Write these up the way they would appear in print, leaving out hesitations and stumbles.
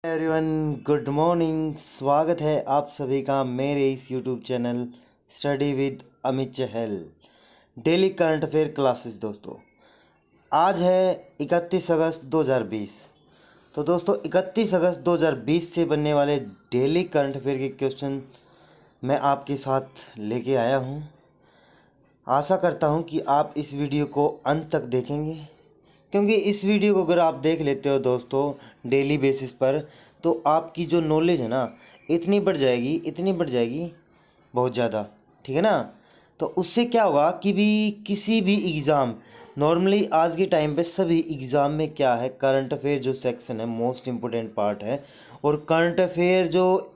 Everyone, good morning. स्वागत है आप सभी का मेरे इस YouTube channel study with Amit Chahal daily current affair classes. दोस्तों, आज है 31 अगस्त 2020। तो दोस्तों, 31 अगस्त 2020 से बनने वाले डेली करंट अफेयर के क्वेश्चन मैं आपके साथ लेके आया हूँ। आशा करता हूँ कि आप इस वीडियो को अंत तक देखेंगे, क्योंकि इस वीडियो को अगर आप देख लेते हो दोस्तों डेली बेसिस पर, तो आपकी जो नॉलेज है ना इतनी बढ़ जाएगी बहुत ज़्यादा। ठीक है ना। तो उससे क्या होगा कि किसी भी एग्ज़ाम, नॉर्मली आज के टाइम पे सभी एग्ज़ाम में क्या है, करंट अफेयर जो सेक्शन है मोस्ट इम्पोर्टेंट पार्ट है। और करंट अफेयर जो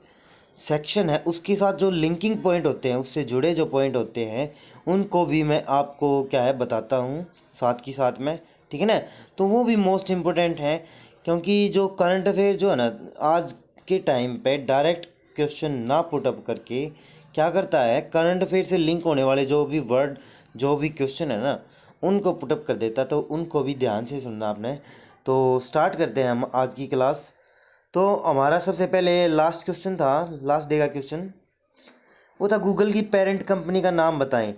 सेक्शन है उसके साथ जो लिंकिंग पॉइंट होते हैं, उससे जुड़े जो पॉइंट होते हैं, उनको भी मैं आपको क्या है बताता हूँ साथ की साथ में। ठीक है ना। तो वो भी मोस्ट इम्पोर्टेंट है, क्योंकि जो करंट अफेयर जो है ना आज के टाइम पे डायरेक्ट क्वेश्चन ना पुटअप करके क्या करता है, करंट अफेयर से लिंक होने वाले जो भी वर्ड, जो भी क्वेश्चन है ना, उनको पुटअप कर देता। तो उनको भी ध्यान से सुनना आपने। तो स्टार्ट करते हैं हम आज की क्लास। तो हमारा सबसे पहले लास्ट क्वेश्चन था, लास्ट डे का क्वेश्चन वो था गूगल की पेरेंट कंपनी का नाम बताएं।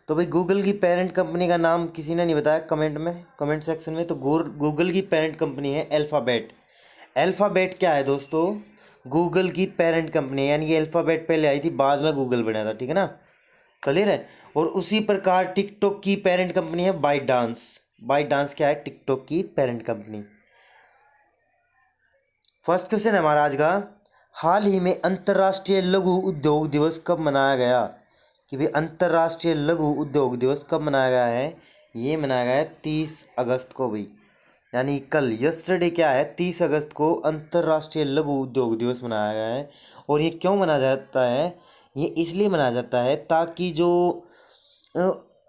तो भाई गूगल की पेरेंट कंपनी का नाम किसी ने नहीं बताया कमेंट सेक्शन में। तो गूगल की पेरेंट कंपनी है अल्फ़ाबेट। अल्फ़ाबेट क्या है दोस्तों? गूगल की पेरेंट कंपनी, यानी ये अल्फ़ाबेट पहले आई थी, बाद में गूगल बना था। ठीक है ना, क्लियर है। और उसी प्रकार टिकटॉक की पेरेंट कंपनी है बाइट डांस। बाइट डांस क्या है? टिकटॉक की पेरेंट कंपनी। फर्स्ट क्वेश्चन है हमारा आज का, हाल ही में अंतर्राष्ट्रीय लघु उद्योग दिवस कब मनाया गया? कि भाई अंतर्राष्ट्रीय लघु उद्योग दिवस कब मनाया गया है? ये मनाया गया है 30 अगस्त को भाई, यानी कल, यस्टरडे क्या है, 30 अगस्त को अंतर्राष्ट्रीय लघु उद्योग दिवस मनाया गया है। और ये क्यों मनाया जाता है? ये इसलिए मनाया जाता है ताकि जो अ,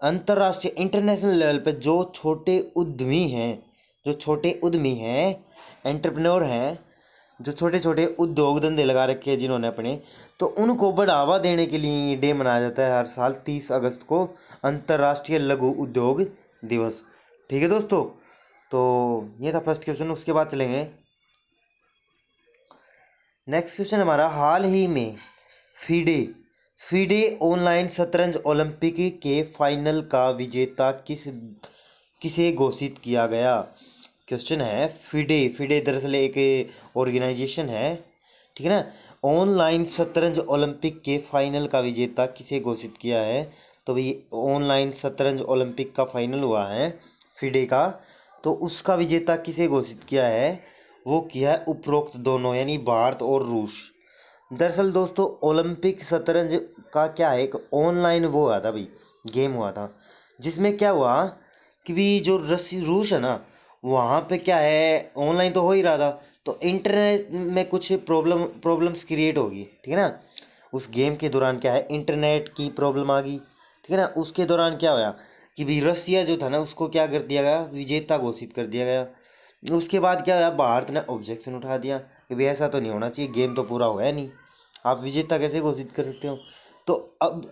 अंतर्राष्ट्रीय इंटरनेशनल लेवल पे जो छोटे उद्यमी हैं, एंटरप्रेन्योर हैं, जो छोटे छोटे उद्योग धंधे लगा रखे हैं जिन्होंने अपने, तो उनको बढ़ावा देने के लिए ये डे मनाया जाता है हर साल 30 अगस्त को, अंतर्राष्ट्रीय लघु उद्योग दिवस। ठीक है दोस्तों। तो ये था फर्स्ट क्वेश्चन। उसके बाद चलेंगे नेक्स्ट क्वेश्चन हमारा, हाल ही में फीडे फीडे ऑनलाइन शतरंज ओलंपिक के फाइनल का विजेता किसे घोषित किया गया? क्वेश्चन है, फीडे फीडे दरअसल एक ऑर्गेनाइजेशन है। ठीक है ना। ऑनलाइन शतरंज ओलंपिक के फाइनल का विजेता किसे घोषित किया है? तो भाई ऑनलाइन शतरंज ओलंपिक का फाइनल हुआ है फीडे का, तो उसका विजेता किसे घोषित किया है? वो किया है उपरोक्त दोनों, यानी भारत और रूस। दरअसल दोस्तों ओलंपिक शतरंज का क्या है, एक ऑनलाइन वो हुआ था भाई, गेम हुआ था, जिसमें क्या हुआ कि भी जो रूस है ना, वहाँ पे क्या है, ऑनलाइन तो हो ही रहा था, तो इंटरनेट में कुछ प्रॉब्लम्स क्रिएट होगी। ठीक है ना। उस गेम के दौरान क्या है, इंटरनेट की प्रॉब्लम आ गई। ठीक है ना। उसके दौरान क्या हुआ कि भी रसिया जो था ना, उसको क्या कर दिया गया, विजेता घोषित कर दिया गया। उसके बाद क्या हुआ, भारत ने ऑब्जेक्शन उठा दिया कि भाई ऐसा तो नहीं होना चाहिए, गेम तो पूरा हुआ है नहीं, आप विजेता कैसे घोषित कर सकते हो। तो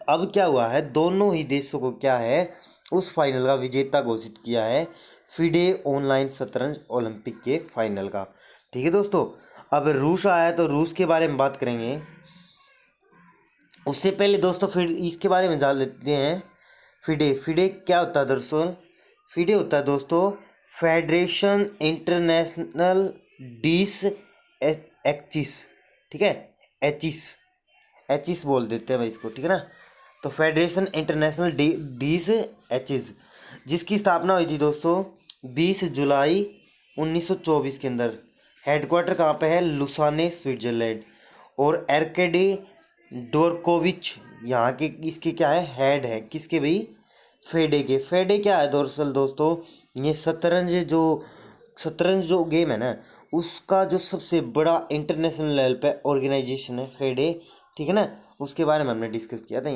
अब क्या हुआ है, दोनों ही देशों को क्या है, उस फाइनल का विजेता घोषित किया है, फिडे ऑनलाइन शतरंज ओलंपिक के फाइनल का। ठीक है दोस्तों। अब रूस आया तो रूस के बारे में बात करेंगे। उससे पहले दोस्तों फिर इसके बारे में जान लेते हैं। फिडे फिडे क्या होता है दरअसल? फिडे होता है दोस्तों फेडरेशन इंटरनेशनल डीस एक्चिस। ठीक है, एचिस, एचिस बोल देते हैं भाई इसको। ठीक है ना। तो फेडरेशन इंटरनेशनल डीस एचिस, जिसकी स्थापना हुई थी दोस्तों 20 जुलाई 1924 के अंदर। हेडक्वार्टर कहाँ पे है? Lausanne, Switzerland. और एरकेडी डोरकोविच यहाँ के इसके क्या है, हेड है किसके भाई? फेडे के। फेडे क्या है दरअसल दोस्तों, ये शतरंज जो गेम है ना, उसका जो सबसे बड़ा इंटरनेशनल लेवल पे ऑर्गेनाइजेशन है फेडे। ठीक है ना। उसके बारे में हमने डिस्कस किया था।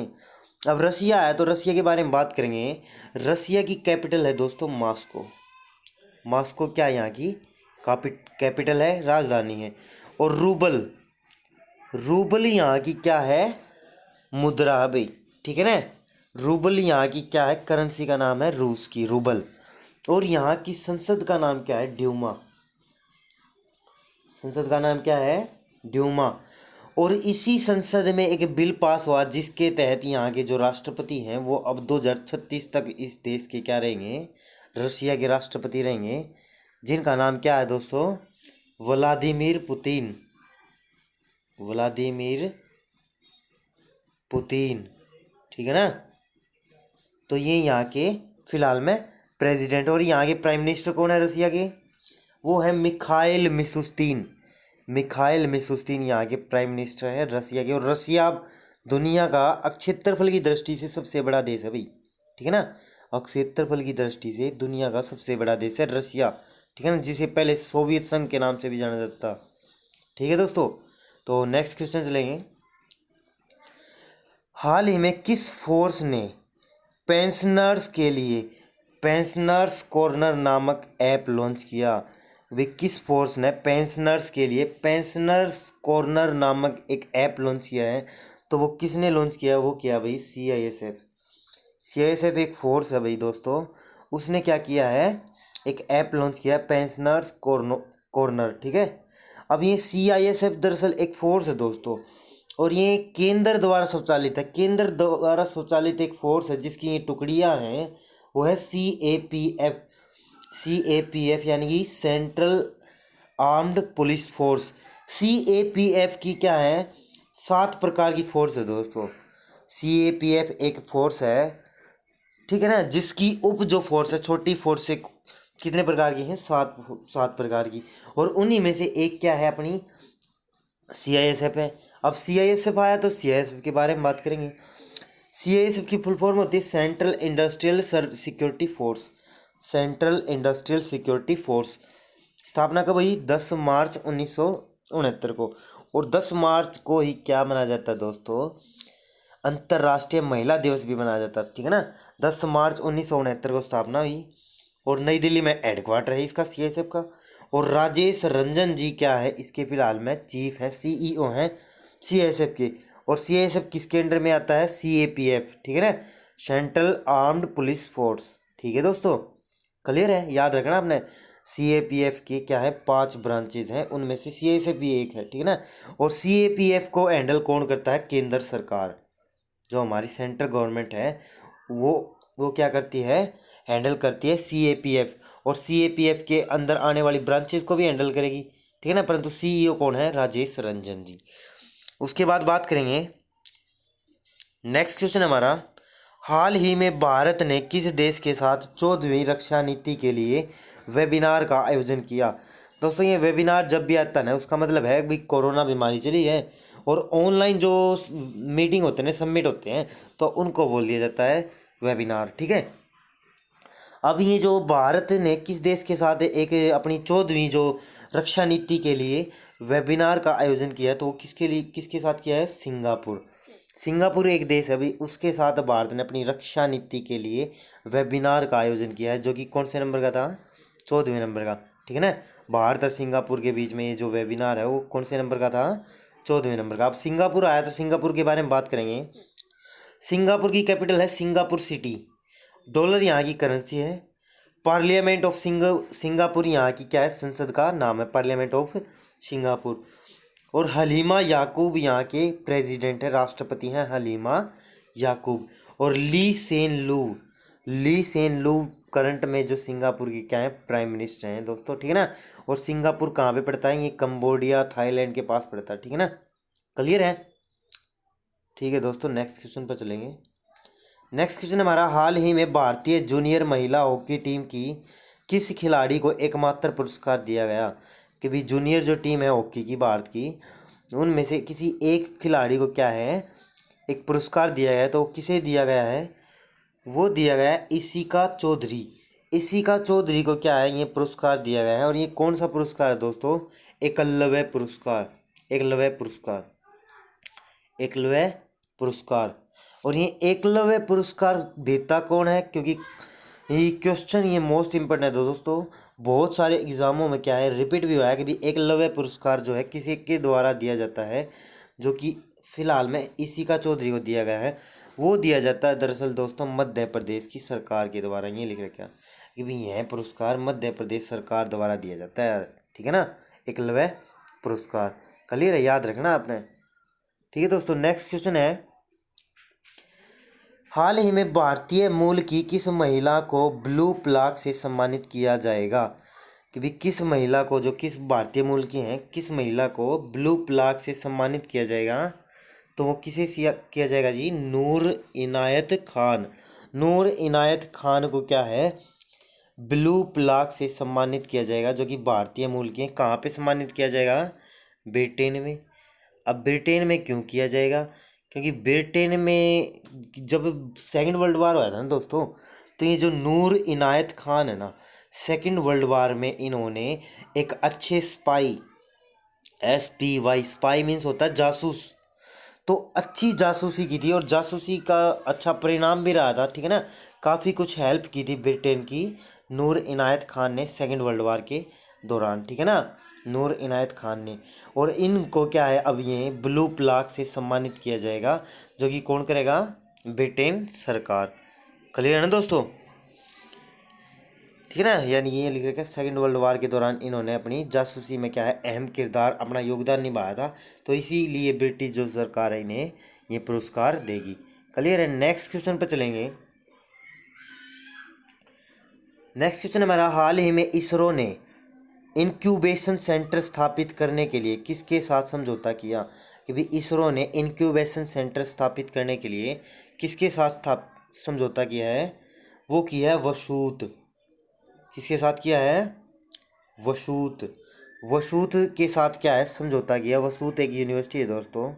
अब रसिया है तो रसिया के बारे में बात करेंगे। रसिया की कैपिटल है दोस्तों मॉस्को। मॉस्को क्या है, यहाँ की कैपिटल है, राजधानी है। और रूबल, रूबल यहाँ की क्या है, मुद्रा है भाई। ठीक है ना। रूबल यहाँ की क्या है, करेंसी का नाम है रूस की रूबल। और यहाँ की संसद का नाम क्या है, ड्यूमा। संसद का नाम क्या है? ड्यूमा। और इसी संसद में एक बिल पास हुआ जिसके तहत यहाँ के जो राष्ट्रपति हैं वो अब 2036 तक इस देश के क्या रहेंगे? रशिया के राष्ट्रपति रहेंगे, जिनका नाम क्या है दोस्तों? Vladimir Putin. व्लादिमीर पुतिन, ठीक है ना। तो ये यहाँ के फिलहाल में प्रेसिडेंट। और यहाँ के प्राइम मिनिस्टर कौन है रशिया के? वो है मिखाइल मिशुस्तिन। मिखाइल मिशुस्तिन यहाँ के प्राइम मिनिस्टर है रशिया के। और रशिया अब दुनिया का क्षेत्रफल की दृष्टि से सबसे बड़ा देश है भाई, ठीक है ना। और क्षेत्रफल की दृष्टि से दुनिया का सबसे बड़ा देश है रशिया, ठीक है ना, जिसे पहले सोवियत संघ के नाम से भी जाना जाता। ठीक है दोस्तों, तो नेक्स्ट क्वेश्चन चलेंगे। हाल ही में किस फोर्स ने पेंशनर्स के लिए पेंशनर्स कॉर्नर नामक ऐप लॉन्च किया? वे किस फोर्स ने पेंशनर्स के लिए पेंशनर्स कॉर्नर नामक एक ऐप लॉन्च किया है? तो वो किसने लॉन्च किया? वो किया भाई CISF। CISF एक फोर्स है भाई दोस्तों, उसने क्या किया है? एक ऐप लॉन्च किया है पेंशनर्स कॉर्नर, ठीक है। अब ये CISF दरअसल एक फोर्स है दोस्तों, और ये केंद्र द्वारा संचालित है। केंद्र द्वारा संचालित एक फोर्स है जिसकी ये टुकड़ियां हैं, वो है CAPF। CAPF यानी कि central armed police force. CAPF की क्या है? 7 प्रकार की फोर्स है दोस्तों। CAPF एक फोर्स है, ठीक है ना, जिसकी उप जो फोर्स है, छोटी फोर्स से कितने प्रकार की हैं? 7 प्रकार की। और उन्हीं में से एक क्या है? अपनी CISF है। अब CISF आया तो CISF के बारे में बात करेंगे। CISF की फुल फॉर्म होती है central industrial security force. Central industrial security force. स्थापना कब हुई? 10 मार्च 1969 को। और 10 मार्च को ही क्या मनाया जाता है दोस्तों? अंतर्राष्ट्रीय महिला दिवस भी मनाया जाता है, ठीक है ना। 10 मार्च 1969 को स्थापना हुई, और नई दिल्ली में हेडक्वार्टर है इसका, CISF का। और राजेश रंजन जी क्या है? इसके फिलहाल में चीफ है, CEO हैं CISF के। और CISF किसके अंडर में आता है? CAPF, ठीक है ना, सेंट्रल आर्म्ड पुलिस फोर्स। ठीक है दोस्तों, क्लियर है? याद रखना आपने। CAPF के क्या है? 5 ब्रांचेज हैं, उनमें से CISF भी एक है, ठीक है ना। और CAPF को हैंडल कौन करता है? केंद्र सरकार, जो हमारी सेंट्रल गवर्नमेंट है, वो क्या करती है? हैंडल करती है CAPF। और CAPF के अंदर आने वाली ब्रांचेस को भी हैंडल करेगी, ठीक है ना। परंतु CEO कौन है? राजेश रंजन जी। उसके बाद बात करेंगे, नेक्स्ट क्वेश्चन हमारा, हाल ही में भारत ने किस देश के साथ 14वीं रक्षा नीति के लिए वेबिनार का आयोजन किया? दोस्तों ये वेबिनार जब भी आता है ना, उसका मतलब है भाई कोरोना बीमारी चली है, और ऑनलाइन जो मीटिंग होते हैं, सबमिट होते हैं, तो उनको बोल दिया जाता है वेबिनार, ठीक है। अब ये जो भारत ने किस देश के साथ एक अपनी 14वीं जो रक्षा नीति के लिए वेबिनार का आयोजन किया, तो वो किसके साथ किया है? सिंगापुर। सिंगापुर एक देश है अभी, उसके साथ भारत ने अपनी रक्षा नीति के लिए वेबिनार का आयोजन किया है, जो कि कौन से नंबर का था? 14वें नंबर का, ठीक है ना। भारत और सिंगापुर के बीच में ये जो वेबिनार है वो कौन से नंबर का था? 14वें नंबर का। अब सिंगापुर आया तो सिंगापुर के बारे में बात करेंगे। सिंगापुर की कैपिटल है सिंगापुर सिटी। डॉलर यहाँ की करेंसी है। पार्लियामेंट ऑफ सिंगापुर यहाँ की क्या है? संसद का नाम है, पार्लियामेंट ऑफ सिंगापुर। और हलीमा याकूब यहाँ के प्रेसिडेंट है, राष्ट्रपति हैं हलीमा याकूब। और ली सेन लू करंट में जो सिंगापुर की क्या है? प्राइम मिनिस्टर हैं दोस्तों, ठीक है ना। और सिंगापुर कहाँ पे पड़ता है? ये कंबोडिया थाईलैंड के पास पड़ता है, ठीक है ना। क्लियर है? ठीक है दोस्तों, नेक्स्ट क्वेश्चन पर चलेंगे। नेक्स्ट क्वेश्चन हमारा, हाल ही में भारतीय जूनियर महिला हॉकी टीम की किस खिलाड़ी को एकमात्र पुरस्कार दिया गया? कि भी जूनियर जो टीम है हॉकी की भारत की, उनमें से किसी एक खिलाड़ी को क्या है? एक पुरस्कार दिया गया है, तो किसे दिया गया है? वो दिया गया है इशिका चौधरी। इशिका चौधरी को क्या है? ये पुरस्कार दिया गया है। और ये कौन सा पुरस्कार है दोस्तों? एकलव्य पुरस्कार। एकलव्य पुरस्कार, एकलव्य पुरस्कार। और ये एकलव्य पुरस्कार देता कौन है? क्योंकि ये क्वेश्चन ये मोस्ट इम्पोर्टेंट है दोस्तों, बहुत सारे एग्जामों में क्या है रिपीट भी हुआ है कि भी एकलव्य पुरस्कार जो है किसी के द्वारा दिया जाता है, जो कि फिलहाल में इशिका चौधरी को दिया गया है। वो दिया जाता है दरअसल दोस्तों मध्य प्रदेश की सरकार के द्वारा। ये लिख रखा कि भाई यह पुरस्कार मध्य प्रदेश सरकार द्वारा दिया जाता है, ठीक है ना, एकलव्य पुरस्कार। क्लियर है, याद रखना आपने। ठीक है दोस्तों, नेक्स्ट क्वेश्चन है, हाल ही में भारतीय मूल की किस महिला को ब्लू प्लाक से सम्मानित किया जाएगा? कि भी किस महिला को, जो किस भारतीय मूल की हैं, किस महिला को ब्लू प्लाक से सम्मानित किया जाएगा? तो वो किसे किया जाएगा जी? नूर इनायत खान। नूर इनायत खान को क्या है, ब्लू प्लाक से सम्मानित किया जाएगा, जो कि भारतीय मूल की हैं। कहाँ पे सम्मानित किया जाएगा? ब्रिटेन में। अब ब्रिटेन में क्यों किया जाएगा? क्योंकि ब्रिटेन में जब सेकंड वर्ल्ड वार हुआ था ना दोस्तों, तो ये जो नूर इनायत खान है ना, सेकंड वर्ल्ड वार में इन्होंने एक अच्छे स्पाई, SPY, स्पाई मीन्स होता है जासूस, तो अच्छी जासूसी की थी और जासूसी का अच्छा परिणाम भी रहा था। ठीक है ना, काफ़ी कुछ हेल्प की थी ब्रिटेन की नूर इनायत खान ने सेकंड वर्ल्ड वार के दौरान। ठीक है ना, नूर इनायत खान ने। और इनको क्या है, अब ये ब्लू प्लाक से सम्मानित किया जाएगा, जो कि कौन करेगा? ब्रिटेन सरकार। क्लियर है ना दोस्तों? ठीक है ना, यानी ये लिख रखा है सेकेंड वर्ल्ड वार के दौरान इन्होंने अपनी जासूसी में क्या है, अहम किरदार, अपना योगदान निभाया था, तो इसीलिए ब्रिटिश जो सरकार है इन्हें ये पुरस्कार देगी। क्लियर है, नेक्स्ट क्वेश्चन पर चलेंगे। नेक्स्ट क्वेश्चन हमारा, हाल ही में इसरो ने इंक्यूबेशन सेंटर स्थापित करने के लिए किसके साथ समझौता किया? कि भाई इसरो ने इंक्यूबेशन सेंटर स्थापित करने के लिए किसके साथ समझौता किया है? वो किया है वसूत। किसके साथ किया है? वसूत। वसूत के साथ क्या है, समझौता किया। वसूत एक यूनिवर्सिटी है दोस्तों,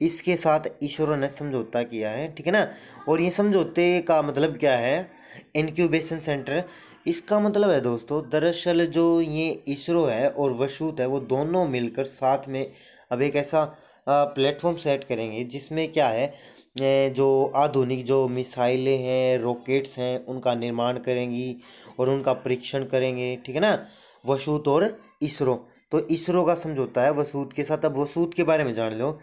इसके साथ इसरो ने समझौता किया है। ठीक है ना, और ये समझौते का मतलब क्या है? इंक्यूबेशन सेंटर, इसका मतलब है दोस्तों, दरअसल जो ये इसरो है और वसूत है, वो दोनों मिलकर साथ में अब एक ऐसा प्लेटफॉर्म सेट करेंगे जिसमें क्या है, जो आधुनिक जो मिसाइलें हैं, रॉकेट्स हैं, उनका निर्माण करेंगी और उनका परीक्षण करेंगे। ठीक है ना, वसूत और इसरो। तो इसरो का समझौता है वसूत के साथ। अब वसूत के बारे में जान लो,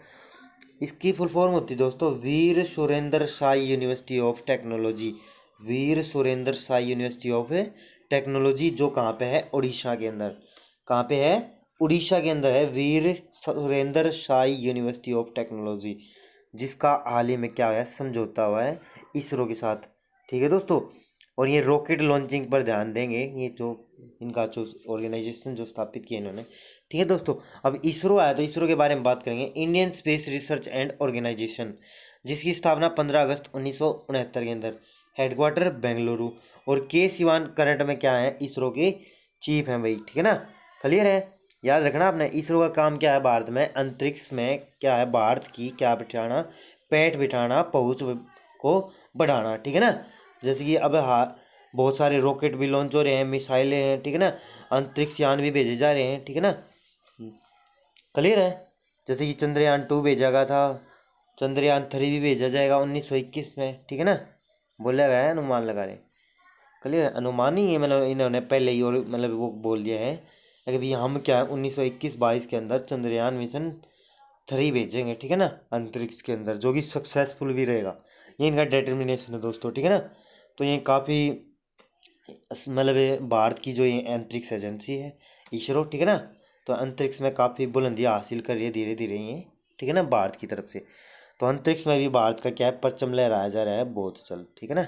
इसकी फुल फॉर्म होती है दोस्तों Veer Surendra Sai university of technology. Veer Surendra Sai university of technology, जो कहाँ पे है? उड़ीसा के अंदर। कहाँ पे है? उड़ीसा के अंदर है Veer Surendra Sai university of technology, जिसका हाल ही में क्या है, समझौता हुआ है इसरो के साथ। ठीक है दोस्तों, और ये रॉकेट लॉन्चिंग पर ध्यान देंगे, ये जो इनका जो ऑर्गेनाइजेशन जो स्थापित किया इन्होंने। ठीक है दोस्तों, अब इसरो आया तो इसरो के बारे में बात करेंगे। Indian space research and organisation, जिसकी स्थापना 15 अगस्त 1969 के अंदर, हेडक्वार्टर बेंगलुरु, और के सिवान करंट में क्या है, इसरो के चीफ हैं भाई। ठीक है ना, क्लियर है, याद रखना आपने। इसरो का काम क्या है? भारत में अंतरिक्ष में क्या है, भारत की क्या बिठाना, पैठ बिठाना, पहुंच को बढ़ाना। ठीक है ना, जैसे कि अब बहुत सारे रॉकेट भी लॉन्च हो रहे हैं, मिसाइलें हैं। ठीक है ना, अंतरिक्ष यान भी भेजे जा रहे हैं। ठीक है ना, क्लियर है, जैसे कि चंद्रयान 2 भेजा गया था, चंद्रयान 3 भी भेजा जाएगा 1921 में। ठीक है ना, बोला गया है, अनुमान लगा रहे। क्लियर, अनुमान ही है, मतलब इन्होंने पहले ही और मतलब वो बोल दिया है कि भाई हम क्या है 1921-22 के अंदर चंद्रयान मिशन 3 भेजेंगे। ठीक है ना, अंतरिक्ष के अंदर, जो कि सक्सेसफुल भी रहेगा। ये इनका डिटर्मिनेशन है दोस्तों। ठीक है ना, तो ये काफ़ी मतलब ये भारत की जो ये अंतरिक्ष एजेंसी है इसरो, ठीक है ना, तो अंतरिक्ष में काफ़ी बुलंदियाँ हासिल कर रही है धीरे धीरे ये। ठीक है ना, भारत की तरफ से। तो अंतरिक्ष में भी भारत का क्या है, परचम लहराया जा रहा है बहुत जल्द। ठीक है ना,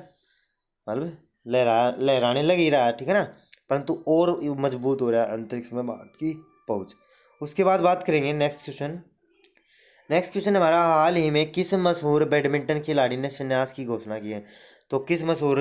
मतलब लहराने लग ही रहा है। ठीक है ना, परंतु और मजबूत हो रहा है अंतरिक्ष में भारत की पहुंच। उसके बाद बात करेंगे नेक्स्ट क्वेश्चन। नेक्स्ट क्वेश्चन हमारा, हाल ही में किस मशहूर बैडमिंटन खिलाड़ी ने संन्यास की घोषणा की है? तो किस मशहूर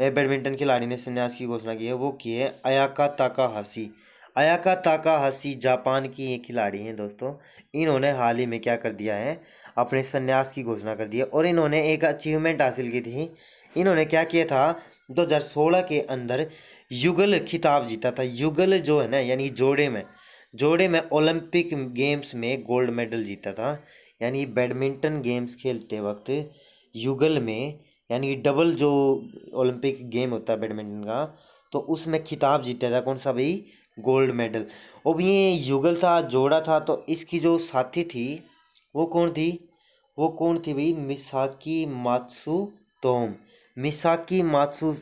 बैडमिंटन खिलाड़ी ने संन्यास की घोषणा की है? वो की है Ayaka Takahashi. Ayaka Takahashi Japan की ये खिलाड़ी हैं दोस्तों। इन्होंने हाल ही में क्या कर दिया है, अपने संन्यास की घोषणा कर दी है। और इन्होंने एक अचीवमेंट हासिल की थी। इन्होंने क्या किया था, 2016 के अंदर युगल खिताब जीता था। युगल जो है ना, यानी जोड़े में ओलंपिक गेम्स में गोल्ड मेडल जीता था। यानी बैडमिंटन गेम्स खेलते वक्त युगल में, यानी डबल जो ओलंपिक गेम होता है बैडमिंटन का, तो उसमें खिताब जीता था। कौन सा भाई? Gold medal. अब ये युगल था, जोड़ा था, तो इसकी जो साथी थी वो कौन थी? वो कौन थी भाई? Misaki Matsutomo. Misaki Matsu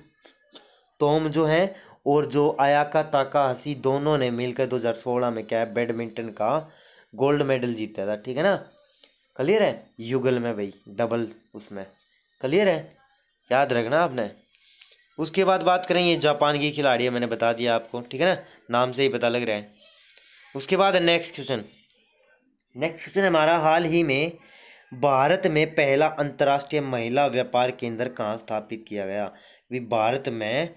तोम जो है, और जो अयाका ताकाहाशी दोनों ने मिलकर 2016 में क्या है बैडमिंटन का गोल्ड मेडल जीता था, ठीक है ना। क्लियर है, युगल में भाई, डबल उसमें। क्लियर है, याद रखना आपने। उसके बाद बात करेंगे, जापान की खिलाड़ी है, मैंने बता दिया आपको, ठीक है ना, नाम से ही पता लग रहा है। उसके बाद नेक्स्ट क्वेश्चन हमारा, हाल ही में भारत में पहला अंतर्राष्ट्रीय महिला व्यापार केंद्र कहाँ स्थापित किया गया। भी भारत में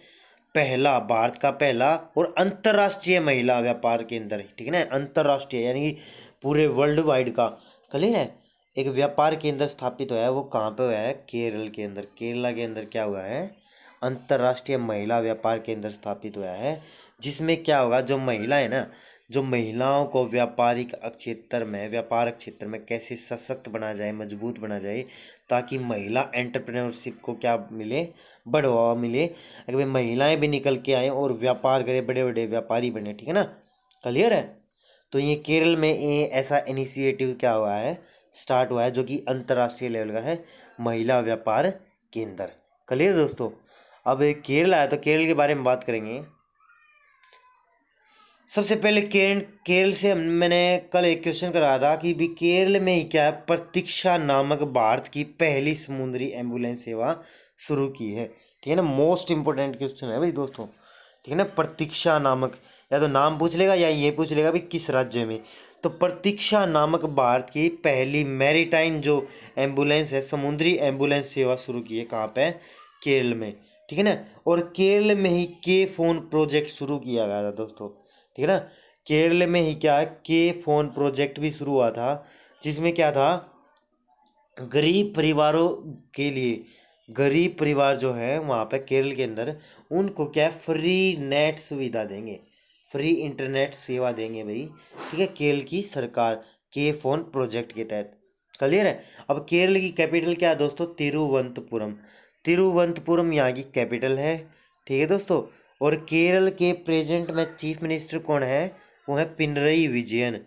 भारत का पहला और अंतर्राष्ट्रीय महिला व्यापार केंद्र, ठीक है ना, अंतर्राष्ट्रीय यानी कि पूरे वर्ल्ड वाइड का, क्लियर है, एक व्यापार केंद्र स्थापित हुआ है। वो कहाँ पे हुआ है, केरल के अंदर। केरला के अंदर क्या हुआ है, अंतर्राष्ट्रीय महिला व्यापार केंद्र स्थापित हुआ है, जिसमें क्या होगा, जो महिला है ना, जो महिलाओं को व्यापार क्षेत्र में कैसे सशक्त बना जाए, मजबूत बना जाए, ताकि महिला एंटरप्रेन्योरशिप को क्या मिले, बढ़ावा मिले, अगर भाई महिलाएं भी निकल के आए और व्यापार करें, बड़े बड़े व्यापारी बने, ठीक है ना। क्लियर है, तो ये केरल में ये ऐसा इनिशिएटिव क्या हुआ है, स्टार्ट हुआ है, जो कि अंतर्राष्ट्रीय लेवल का है, महिला व्यापार केंद्र। क्लियर दोस्तों। अब केरल आया तो केरल के बारे में बात करेंगे। सबसे पहले केरल से मैंने कल एक क्वेश्चन कराया था कि भी केरल में ही क्या है, प्रतीक्षा नामक भारत की पहली समुद्री एम्बुलेंस सेवा शुरू की है, ठीक है ना। मोस्ट इंपोर्टेंट क्वेश्चन है भाई दोस्तों, ठीक है ना। प्रतीक्षा नामक, या तो नाम पूछ लेगा या ये पूछ लेगा भी किस राज्य में। तो प्रतीक्षा नामक भारत की पहली मैरीटाइम जो एम्बुलेंस है, समुद्री एम्बुलेंस सेवा शुरू की है, कहाँ पे, केरल में, ठीक है ना। और केरल में ही के फोन प्रोजेक्ट शुरू किया गया था दोस्तों, ठीक है ना। केरल में ही क्या है, के फोन प्रोजेक्ट भी शुरू हुआ था, जिसमें क्या था, गरीब परिवारों के लिए, गरीब परिवार जो है वहाँ पे केरल के अंदर, उनको क्या है, फ्री नेट सुविधा देंगे, फ्री इंटरनेट सेवा देंगे भाई, ठीक है, केरल की सरकार के फोन प्रोजेक्ट के तहत। क्लियर है। अब केरल की कैपिटल क्या है दोस्तों, तिरुवनंतपुरम। तिरुवनंतपुरम यहाँ की कैपिटल है, ठीक है दोस्तों। और केरल के प्रेजेंट में चीफ मिनिस्टर कौन है, वो है पिनरई विजयन।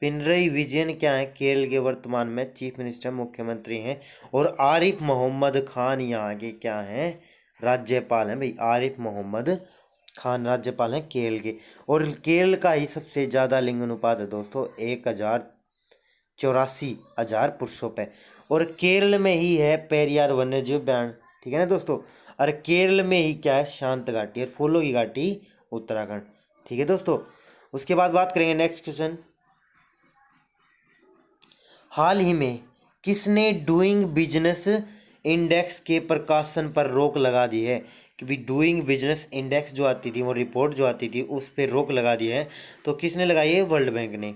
पिनरई विजयन क्या है, केरल के वर्तमान में चीफ मिनिस्टर, मुख्यमंत्री हैं। और आरिफ मोहम्मद खान यहाँ के क्या हैं, राज्यपाल हैं भाई। आरिफ मोहम्मद खान राज्यपाल हैं केरल के। और केरल का ही सबसे ज़्यादा लिंग अनुपात है दोस्तों, 1,84,000 पुरुषों पे। और केरल में ही है पेरियार वन्यजीव उद्यान, ठीक है ना दोस्तों। और केरल में ही क्या है, शांत घाटी और फूलों की घाटी उत्तराखंड, ठीक है दोस्तों। उसके बाद बात करेंगे नेक्स्ट क्वेश्चन, हाल ही में किसने डूइंग बिजनेस इंडेक्स के प्रकाशन पर रोक लगा दी है। कि भी डूइंग बिजनेस इंडेक्स जो आती थी, वो रिपोर्ट जो आती थी, उस पर रोक लगा दी है। तो किसने लगाई है, वर्ल्ड बैंक ने।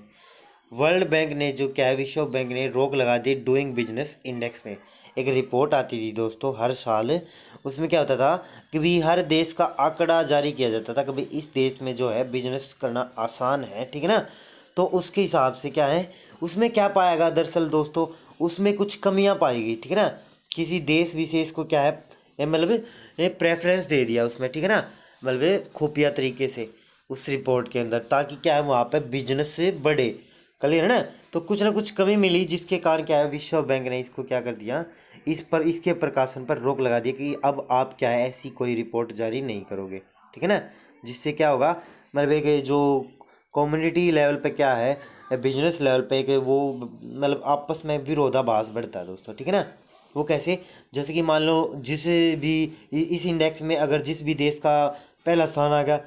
वर्ल्ड बैंक ने जो क्या है, विश्व बैंक ने रोक लगा दी डूइंग बिजनेस इंडेक्स में। एक रिपोर्ट आती थी दोस्तों हर साल, उसमें क्या होता था कि भी हर देश का आंकड़ा जारी किया जाता था कि भाई इस देश में जो है बिजनेस करना आसान है, ठीक है ना। तो उसके हिसाब से क्या है, उसमें क्या पाएगा दरअसल दोस्तों, उसमें कुछ कमियां पाई गई, ठीक है ना। किसी देश विशेष को क्या है, मतलब प्रेफरेंस दे दिया उसमें, ठीक है ना, मतलब खुफिया तरीके से उस रिपोर्ट के अंदर, ताकि क्या है वहाँ पे बिजनेस से बढ़े। क्लियर है ना। तो कुछ ना कुछ कमी मिली, जिसके कारण क्या है, विश्व बैंक ने इसको क्या कर दिया, इसके प्रकाशन पर रोक लगा दी कि अब आप क्या है, ऐसी कोई रिपोर्ट जारी नहीं करोगे, ठीक है ना। जिससे क्या होगा, मतलब एक जो कम्युनिटी लेवल पे क्या है, बिजनेस लेवल पे एक वो मतलब आपस में विरोधाभास बढ़ता है दोस्तों, ठीक है ना। वो कैसे, जैसे कि मान लो जिस भी इस इंडेक्स में अगर जिस भी देश का पहला स्थान आ गया,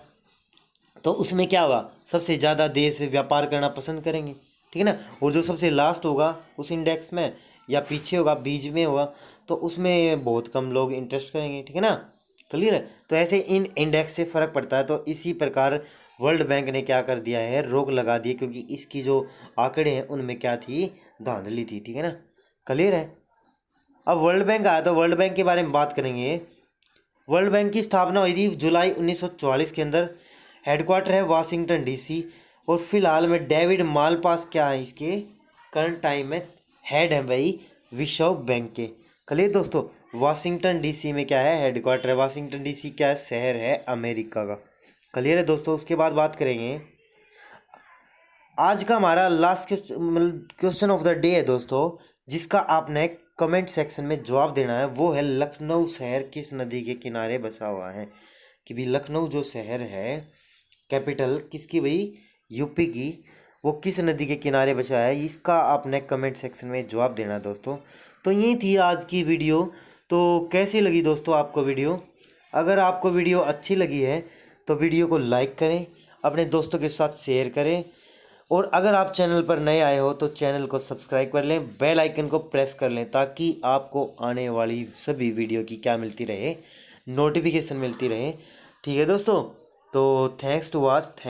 तो उसमें क्या होगा, सबसे ज़्यादा देश व्यापार करना पसंद करेंगे, ठीक है ना। और जो सबसे लास्ट होगा उस इंडेक्स में, या पीछे होगा, बीच में होगा, तो उसमें बहुत कम लोग इंटरेस्ट करेंगे, ठीक है ना। क्लियर है। तो ऐसे इन इंडेक्स से फ़र्क पड़ता है। तो इसी प्रकार वर्ल्ड बैंक ने क्या कर दिया है, रोक लगा दी, क्योंकि इसकी जो आंकड़े हैं उनमें क्या थी, धांधली थी, ठीक है ना। क्लियर है। अब वर्ल्ड बैंक आया तो वर्ल्ड बैंक के बारे में बात करेंगे। वर्ल्ड बैंक की स्थापना हुई थी जुलाई 1944 के अंदर। हेडक्वार्टर है वाशिंगटन डीसी। और फिलहाल में डेविड मालपास क्या है, इसके करंट टाइम में हेड है भाई विश्व बैंक के। क्लियर दोस्तों। वाशिंगटन डीसी में क्या है, हेडक्वार्टर है। वाशिंगटन डीसी क्या है, शहर है अमेरिका का। क्लियर है दोस्तों। उसके बाद बात करेंगे, आज का हमारा last question of the day है दोस्तों, जिसका आपने कमेंट सेक्शन में जवाब देना है। वो है, लखनऊ शहर किस नदी के किनारे बसा हुआ है। कि भी लखनऊ जो शहर है कैपिटल किसकी भाई, यूपी की, वो किस नदी के किनारे बसा है, इसका आपने कमेंट सेक्शन में जवाब देना दोस्तों। तो ये थी आज की वीडियो। तो कैसी लगी दोस्तों आपको वीडियो? अगर आपको वीडियो अच्छी लगी है तो वीडियो को लाइक करें, अपने दोस्तों के साथ शेयर करें, और अगर आप चैनल पर नए आए हो तो चैनल को सब्सक्राइब कर लें, बेल आइकन को प्रेस कर लें, ताकि आपको आने वाली सभी वीडियो की क्या मिलती रहे, नोटिफिकेशन मिलती रहे। ठीक है दोस्तों, तो थैंक्स टू वॉच।